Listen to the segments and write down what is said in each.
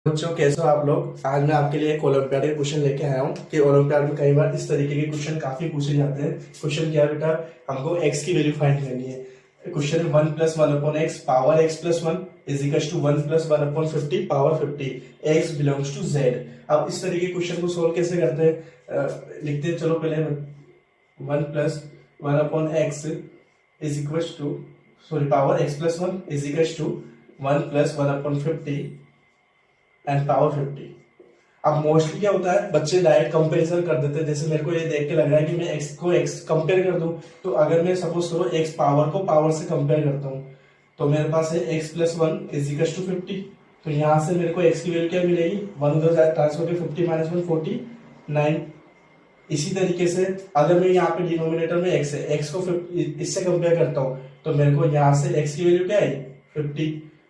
बच्चों कैसे हो आप लोग। आज मैं आपके लिए एक ओलंपियाड के क्वेश्चन लेके आया हूँ कि ओलंपियाड में कई बार इस तरीके के क्वेश्चन काफी पूछे जाते हैं। क्वेश्चन क्या है बेटा, हमको x की वैल्यू फाइंड करनी है। क्वेश्चन है 1 + 1 upon x power x + 1 is equal to 1 + 1 upon 50 power 50 x belongs to z। अब इस तरीके के क्वेश्चन को सोल्व कैसे करते हैं, लिखते हैं। चलो पहले 1 + 1 upon x is equal to power x + 1 is equal to 1 + 1 upon 50 and power 50। अब मोस्टली क्या होता है, बच्चे डायरेक्ट कंपेरिजन कर देते हैं। जैसे मेरे को ये देख के लग रहा है कि मैं x को x कंपेयर कर दूं, तो अगर मैं सपोज करो x पावर को पावर से कंपेयर करता हूं, तो मेरे पास है x + 1 इज इक्वल टू 50। तो यहां से मेरे को x की वैल्यू क्या मिलेगी, 1 उधर ट्रांसफर के 50 - 1 49। इसी तरीके से अगर मैं यहाँ पे डिनोमिनेटर में x है, x को इससे कंपेयर करता हूँ, तो मेरे को यहाँ से x की वैल्यू क्या है 50,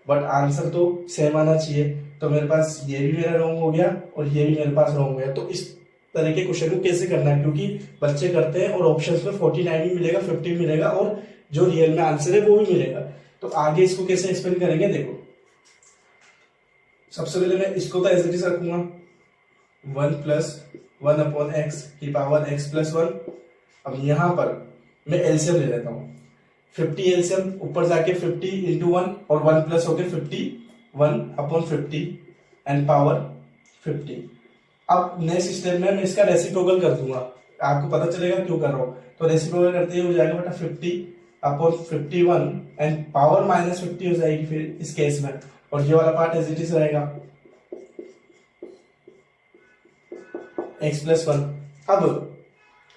बट आंसर तो सेम आना चाहिए। तो मेरे पास ये भी मेरा रॉन्ग हो गया और ये भी मेरे पास रॉन्ग हो गया। तो इस तरह के क्वेश्चन को कैसे करना है, क्योंकि बच्चे करते हैं और ऑप्शंस में 49 भी मिलेगा, 50 मिलेगा और जो रियल में आंसर है वो भी मिलेगा। तो आगे इसको कैसे एक्सप्लेन करेंगे, देखो। सबसे पहले मैं इसको तो एज इट इज रखूंगा, 1 + 1 अपॉन x की पावर x + 1। अब यहां पर मैं एलसीएम ले लेता हूं, 50 एलसीएम, ऊपर जाके 50 × 1 और 1 प्लस हो गया 51 अपॉन 50 एंड पावर 50। अब नेक्स्ट स्टेप में मैं इसका रेसिप्रोकल कर दूंगा, आपको पता चलेगा क्यों कर रहा हूं। तो रेसिप्रोकल करते ही हो जाएगा बेटा 50 अपॉन 51 एंड पावर -50 हो जाएगी फिर इस केस में, और ये वाला पार्ट एज इट इज रहेगा x + 1। अब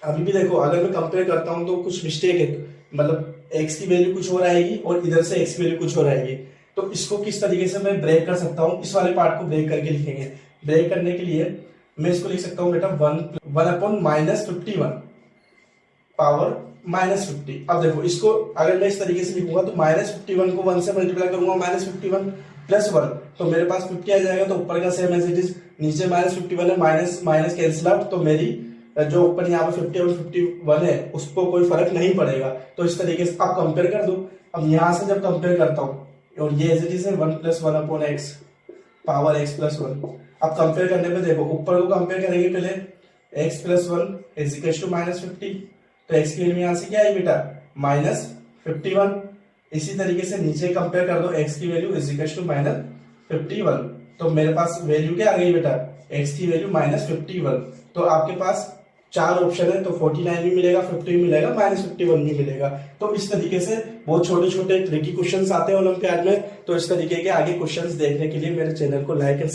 अभी भी देखो, अगर मैं कंपेयर करता हूं तो कुछ मिस्टेक है, मतलब x की वैल्यू कुछ और आएगी और इधर से x की वैल्यू कुछ और आएगी। तो इसको किस तरीके से मैं ब्रेक कर सकता हूं, इस वाले पार्ट को ब्रेक करके लिखेंगे। ब्रेक करने के लिए मैं इसको लिख सकता हूं बेटा 1 अपॉन -51 पावर -50। अब देखो, इसको अगर मैं इस तरीके से लिखूंगा तो -51 को 1 से मल्टीप्लाई करूंगा, -51 + 1, तो मेरे पास 50 आ जाएगा। तो ऊपर का सेम एज इट इज, नीचे -51 है, माइनस माइनस कैंसिल आउट, तो मेरी जो ऊपर यहाँ पे 50 और 51 है उसको कोई फर्क नहीं पड़ेगा। तो इस तरीके से आप कंपेयर कर दो। अब यहां से जब कंपेयर करता हूँ, और ये एज इट इज है 1 + 1 अपॉन x पावर x + 1। अब कंपेयर करने पे देखो, ऊपर को कंपेयर करेंगे पहले, x + 1 इज इक्वल टू -50, तो x की वैल्यू यहाँ से क्या है बेटा -51। इसी तरीके से नीचे कंपेयर कर दो, x की वैल्यू इज इक्वल टू -51, तो मेरे पास वैल्यू क्या आ गई बेटा, x की वैल्यू -51। तो आपके पास 4 ऑप्शन है, तो 49 भी मिलेगा, 50 भी मिलेगा, -51 भी मिलेगा। तो इस तरीके से बहुत छोटे छोटे ट्रिकी क्वेश्चंस आते हैं ओलंपियाड में। तो इस तरीके के आगे क्वेश्चंस देखने के लिए मेरे चैनल को लाइक एंड